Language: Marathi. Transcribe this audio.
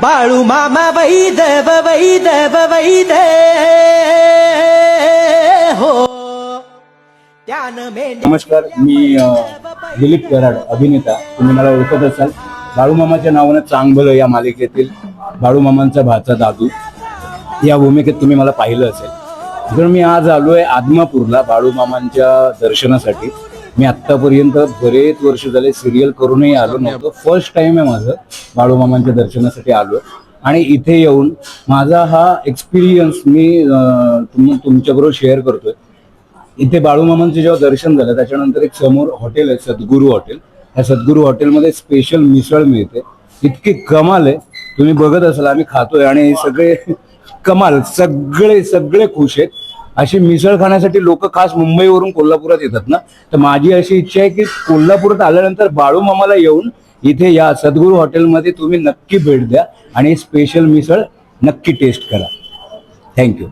बाळू मामा वैदव वैदव वैद हो त्यानं नमस्कार, मी दिलीप कराड, अभिनेता. तुम्ही मला ओळखत असाल. बाळूमामाच्या नावानं चांगलं या मालिकेतील बाळूमामांचा भाचा दादू या भूमिकेत तुम्ही मला पाहिलं असेल. तर मी आज आलोय आदमापूरला बाळूमामांच्या दर्शनासाठी. मी आत्तापर्यंत बरेच वर्ष झाले सिरियल करूनही आलो नव्हतो. फर्स्ट टाइम आहे माझं बाळूमामांच्या दर्शनासाठी आलोय आणि इथे येऊन माझा हा एक्सपिरियन्स मी तुमच्याबरोबर शेअर करतोय. इथे बाळूमामांचं जेव्हा दर्शन झालं त्याच्यानंतर एक समोर हॉटेल आहे, सद्गुरू हॉटेल. त्या सद्गुरू हॉटेलमध्ये स्पेशल मिसळ मिळते. इतकी कमाल आहे, तुम्ही बघत असाल. आम्ही खातोय आणि सगळे कमाल, सगळे खुश आहेत. अशी मिसळ खाण्यासाठी लोक खास मुंबईवरून कोल्हापुरात येतात ना. तर माझी अशी इच्छा आहे की कोल्हापुरात आल्यानंतर बाळूमामाला येऊन इथे या सद्गुरू हॉटेलमध्ये तुम्ही नक्की भेट द्या आणि स्पेशल मिसळ नक्की टेस्ट करा. थँक्यू.